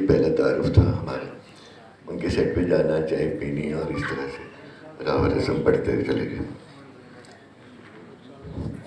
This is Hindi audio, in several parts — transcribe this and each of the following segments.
पहला तारुफ था हमारा। उनके सेट पे जाना, चाय पीनी और इस तरह से राव रस्म पढ़ते चले गए।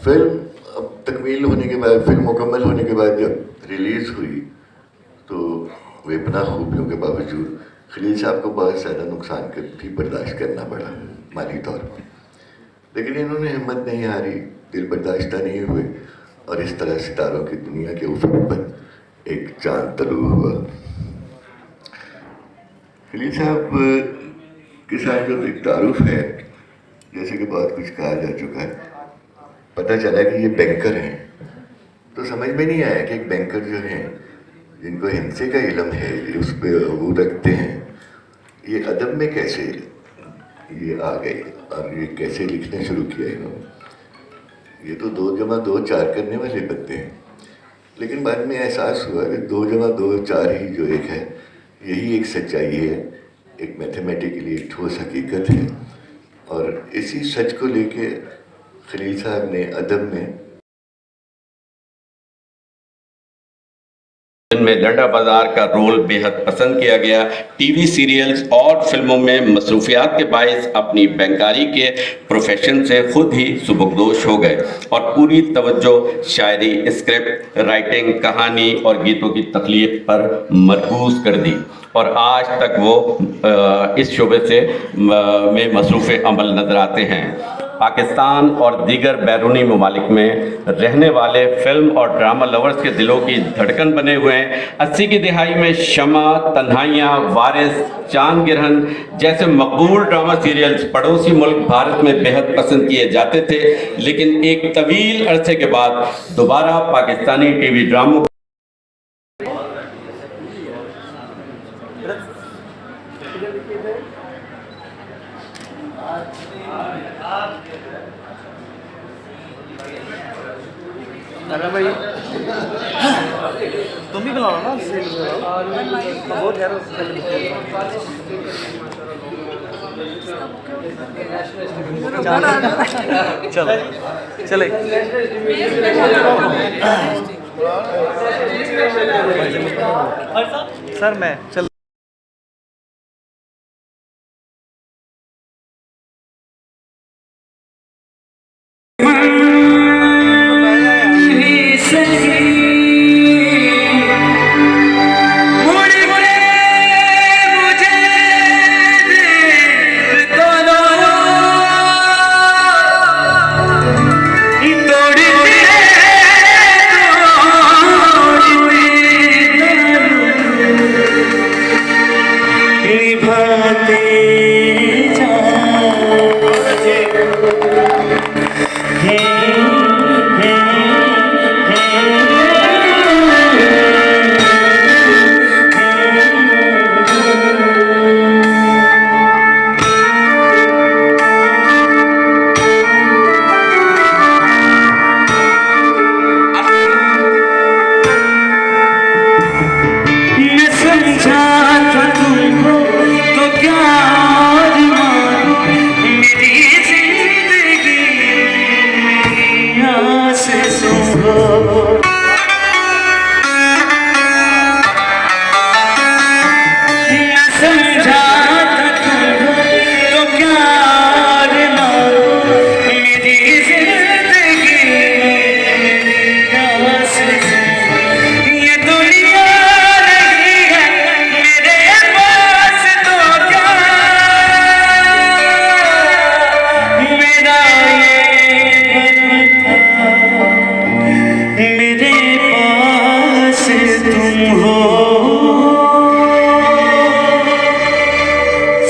फिल्म अब तकमील होने के बाद, फिल्म मुकम्मल होने के बाद जब रिलीज़ हुई तो बेपनाह खूबियों के बावजूद खलील साहब को बहुत ज़्यादा नुकसान भी बर्दाश्त करना पड़ा माली तौर पर, लेकिन इन्होंने हिम्मत नहीं हारी, दिल बर्दाश्ता नहीं हुए और इस तरह सितारों की दुनिया के ऊपर पर एक चांद तलू हुआ। खलील साहब के साथ जो एक तारुफ है, जैसे कि बहुत कुछ कहा जा चुका है, पता चला कि ये बैंकर हैं, तो समझ में नहीं आया कि एक बैंकर जो हैं जिनको हिंसे का इल्म है, ये उस पर वो रखते हैं, ये अदब में कैसे ये आ गए और ये कैसे लिखना शुरू किया इन्होंने। ये तो 2 जमा 2 4 करने वाले बंदे हैं, लेकिन बाद में एहसास हुआ कि 2 जमा 2 4 ही जो एक है, यही एक सच्चाई है, एक मैथमेटिकली एक ठोस हकीकत है। और इसी सच को लेके खलील साहब ने अदब में में लंडा बाजार का रोल बेहद पसंद किया गया। टीवी सीरियल्स और फिल्मों में मसरूफियात के बायस अपनी बैंकारी के प्रोफेशन से खुद ही सुबकदोश हो गए और पूरी तवज्जो शायरी, स्क्रिप्ट राइटिंग, कहानी और गीतों की तख्लीक पर मरकूज कर दी और आज तक वो इस शोबे से में मसरूफ़ अमल नजर आते हैं। पाकिस्तान और दीगर बैरूनी ममालिक में रहने वाले फिल्म और ड्रामा लवर्स के दिलों की धड़कन बने हुए हैं। 80 की दिहाई में शमा, तन्हाइयाँ, वारिस, चांद गिरहन जैसे मकबूल ड्रामा सीरियल्स पड़ोसी मुल्क भारत में बेहद पसंद किए जाते थे, लेकिन एक तवील अरसे के बाद दोबारा पाकिस्तानी टीवी ड्रामों अरे भाई तुम भी बुलाओ ना, बहुत ठहरो। चलो चले सर, मैं चल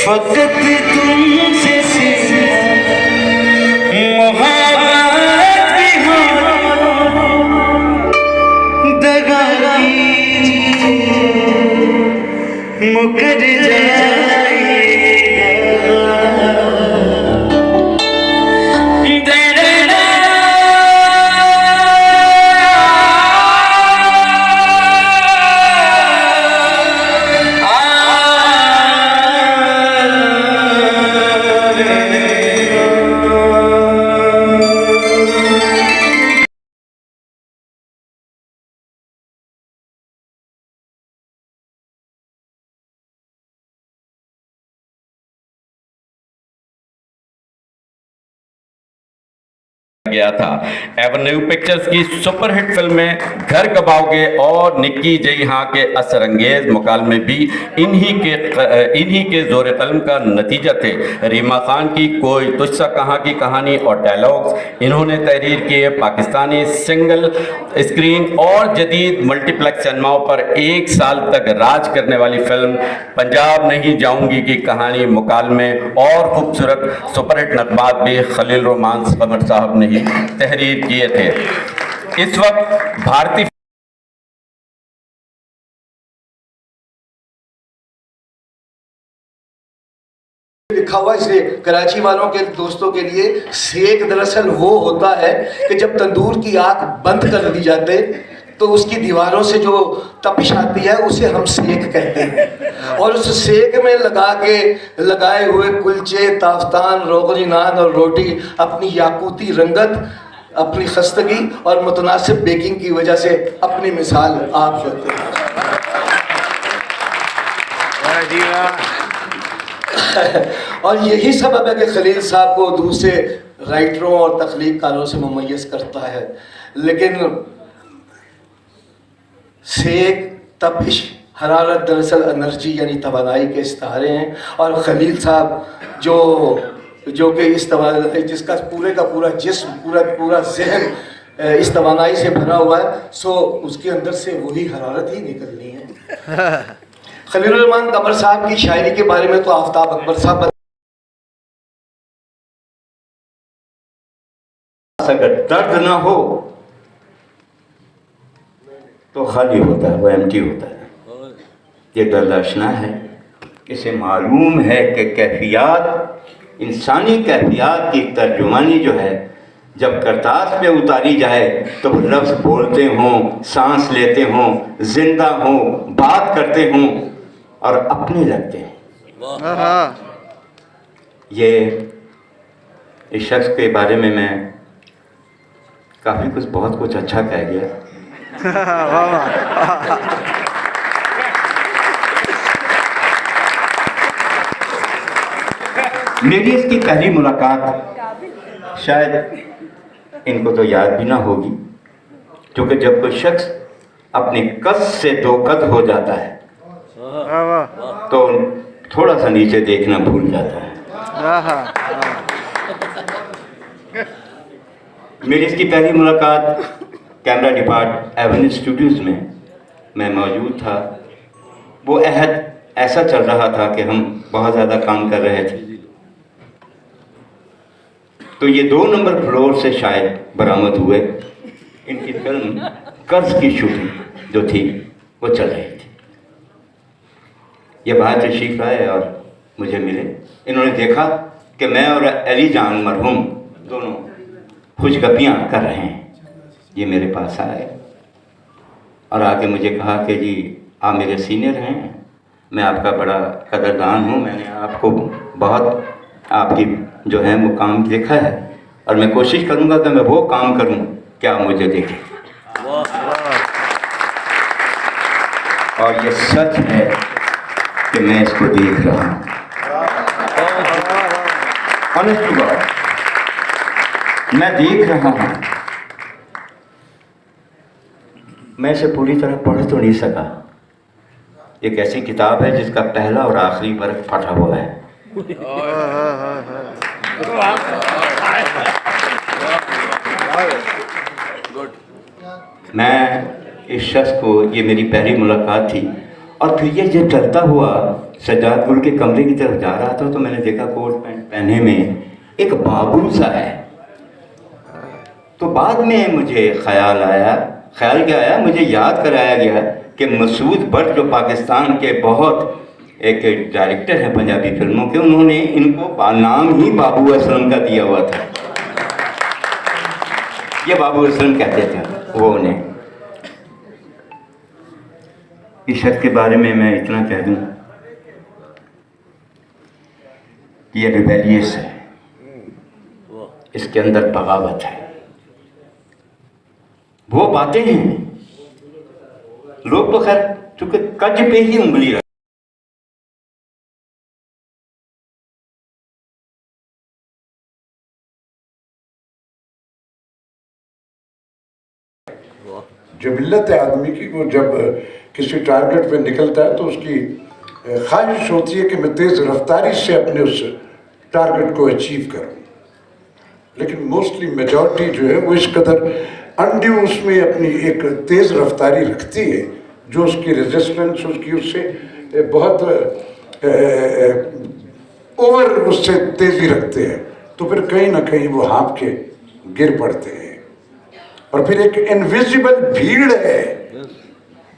फकत तुमसे मोहब्बत भी हो, दगा मुकर गया था। एवेन्यू पिक्चर्स की सुपरहिट फिल्में घर कबाओगे और निक्की जई हाँ के असरंगेज मुकालमे भी इन्हीं के जोर कलम का नतीजा थे। रीमा खान की कोई तुझसा कहाँ की कहानी और डायलॉग्स इन्होंने तहरीर किए। पाकिस्तानी सिंगल स्क्रीन और जदीद मल्टीप्लेक्स सिनेमाओं पर एक साल तक राज करने वाली फिल्म पंजाब नहीं जाऊंगी की कहानी, मुकालमे और खूबसूरत सुपरहिट नगमात भी खलील रोमांस कमर साहब ने ही तहरीर किए थे। इस वक्त भारतीय लिखा हुआ, इसलिए कराची वालों के दोस्तों के लिए सेक दरअसल वो होता है कि जब तंदूर की आग बंद कर दी जाते तो उसकी दीवारों से जो तपिश आती है उसे हम सेक कहते हैं। और उस सेक में लगाए हुए कुलचे, ताफ्तान, रोगनी नान और रोटी अपनी याकूती रंगत, अपनी खस्तगी और मुतनासिब बेकिंग की वजह से अपनी मिसाल आप देते हैं। और यही सबब है कि खलील साहब को दूसरे राइटरों और तख्लीककारों से मुमय्यज करता है। लेकिन सेक, तपिश, हरारत दरअसल एनर्जी यानी तवानाई के इस्तारे हैं। और खलील साहब जो कि इस तवानाई, जिसका पूरे का पूरा जिस्म, पूरा जहन इस तवानाई से भरा हुआ है, सो उसके अंदर से वही हरारत ही निकलनी है। खलील रहमान कमर साहब की शायरी के बारे में तो आफ्ताब अकबर साहब, अगर दर्द ना हो तो खाली होता है, वो एम्प्टी होता है। ये दर्द आशना है, इसे मालूम है कि कैफियत, इंसानी कैफियत की तर्जुमानी जो है जब करतास पे उतारी जाए तो वो लफ्ज़ बोलते हों, सांस लेते हों, जिंदा हों, बात करते हों और अपने लगते हैं। ये इस शख्स के बारे में मैं काफ़ी कुछ, बहुत कुछ अच्छा कह गया। मेरी इसकी पहली मुलाकात शायद इनको तो याद भी ना होगी, क्योंकि जब कोई शख्स अपनी कद से दो कद हो जाता है तो थोड़ा सा नीचे देखना भूल जाता है। मेरी इसकी पहली मुलाकात कैमरा डिपार्ट एवेन्यू स्टूडियोज़ में मैं मौजूद था। वो अहद ऐसा चल रहा था कि हम बहुत ज़्यादा काम कर रहे थे, तो ये 2 नंबर फ्लोर से शायद बरामद हुए। इनकी फिल्म कर्ज की शूटिंग जो थी वो चल रही थी। ये बाहर तशरीफ आए और मुझे मिले। इन्होंने देखा कि मैं और अली जान मरहूम दोनों खुशगपियाँ कर रहे हैं। ये मेरे पास आए और आके मुझे कहा कि जी आप मेरे सीनियर हैं, मैं आपका बड़ा कदरदान हूँ, मैंने आपको बहुत आपकी जो है मुकाम देखा है और मैं कोशिश करूँगा कि मैं वो काम करूँ क्या आप मुझे देखें। और ये सच है कि मैं इसको देख रहा हूँ। ऑनेस्ट टू गॉड, मैं देख रहा हूँ। मैं इसे पूरी तरह पढ़ तो नहीं सका। एक ऐसी किताब है जिसका पहला और आखिरी वर्ग फटा हुआ है। मैं इस शख्स को, ये मेरी पहली मुलाकात थी और फिर ये जब चलता हुआ सज्जाद गुल के कमरे की तरफ जा रहा था तो मैंने देखा कोट पैंट पहने में एक बाबू सा है। तो बाद में मुझे ख्याल क्या आया, मुझे याद कराया गया कि मसूद भट्ट जो पाकिस्तान के बहुत एक डायरेक्टर हैं पंजाबी फिल्मों के, उन्होंने इनको नाम ही बाबू असलम का दिया हुआ था। ये बाबू असलम कहते थे वो उन्हें। इस शख्स के बारे में मैं इतना कह दूं कि ये रिबेलियस है, इसके अंदर बगावत है। वो बातें हैं, लोग तो खैर चूंकि कज पे ही उंगली रख जो मिल्लत है आदमी की, वो जब किसी टारगेट पे निकलता है तो उसकी ख्वाहिश होती है कि मैं तेज़ रफ्तारी से अपने उस टारगेट को अचीव करूं। लेकिन मोस्टली मेजॉरिटी जो है वो इस कदर अनड्यू उसमें अपनी एक तेज़ रफ्तारी रखती है, जो उसकी रेजिस्टेंस उसकी उससे बहुत ओवर उससे तेज़ी रखते हैं, तो फिर कहीं ना कहीं वो हाँप के गिर पड़ते हैं। और फिर एक इनविजिबल भीड़ है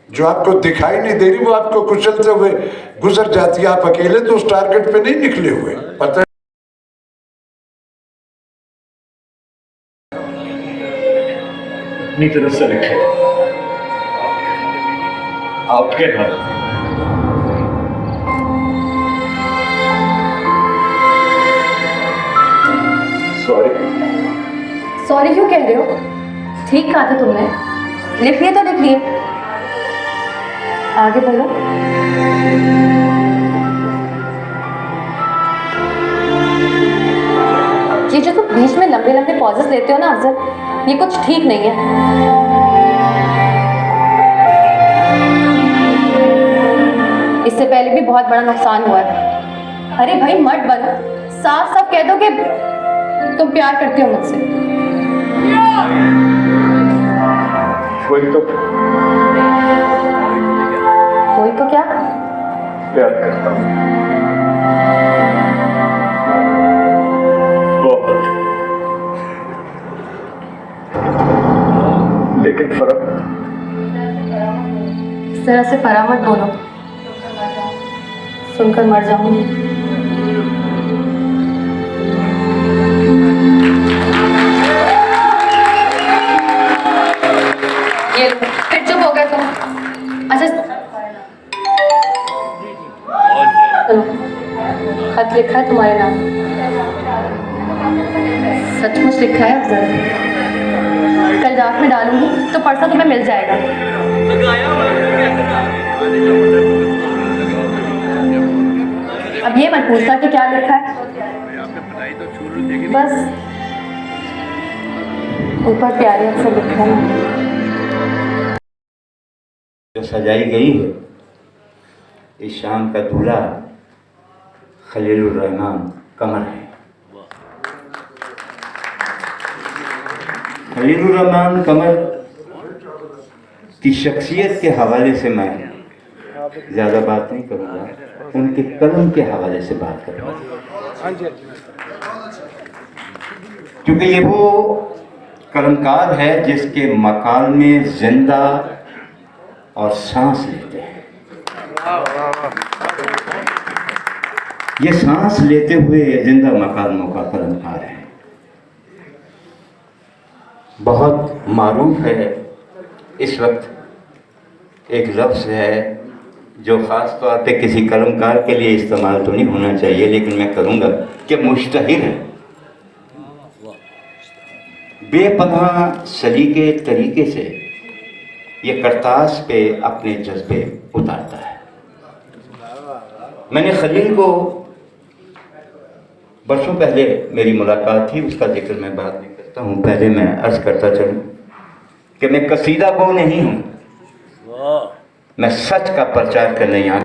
जो आपको दिखाई नहीं दे रही, वो आपको कुचलते हुए गुजर जाती है। आप अकेले तो उस टारगेट पे नहीं निकले हुए, पता अपनी तरफ से लिखे आपके घर सॉरी। सॉरी क्यों कह रहे हो? ठीक कहा था तुमने, लिख लिए तो लिख लिए, आगे बोलो। ये जो तुम बीच में लंबे लंबे पॉजेस लेते हो ना अफजल, ये कुछ ठीक नहीं है। इससे पहले भी बहुत बड़ा नुकसान हुआ है। अरे भाई मत बनो, साफ साफ कह दो कि तुम प्यार करते हो मुझसे। कोई तो क्या? प्यार करता हूँ बहुत, लेकिन फर्क इस तरह से फरा मत बोलो, सुनकर मर जाऊंगी। ये फिर चुप हो गए तुम। अच्छा सुनो, खत लिखा है तुम्हारे नाम। सचमुच लिखा है अफजल। कल रात में डालूंगी तो परसों तुम्हें मिल जाएगा। अब ये मत पूछना कि क्या लिखा है, बस ऊपर प्यारे अक्षर लिखा है। जो सजाई गई है इस शाम का दूल्हा खलीलुर रहमान कमर है। खलीलुर रहमान कमर की शख्सियत के हवाले से मैं ज़्यादा बात नहीं करूँगा, उनके कलम के हवाले से बात करूँगा, क्योंकि ये वो कलमकार है जिसके मकाल में जिंदा और सांस लेते हैं। ये सांस लेते हुए जिंदा मकालमों का कलमकार है। बहुत मारूफ है इस वक्त एक लफ्ज़ है जो ख़ास तौर पे किसी कलमकार के लिए इस्तेमाल तो नहीं होना चाहिए, लेकिन मैं करूँगा कि मुश्तहिर है। बेपनाह सलीके तरीके से ये करतास पे अपने जज्बे उतारता है। मैंने खलील को बरसों पहले मेरी मुलाकात थी, उसका जिक्र मैं बात नहीं करता हूँ। पहले मैं अर्ज़ करता चलूँ कि मैं कसीदा गो नहीं हूँ, मैं सच का प्रचार करने यहाँ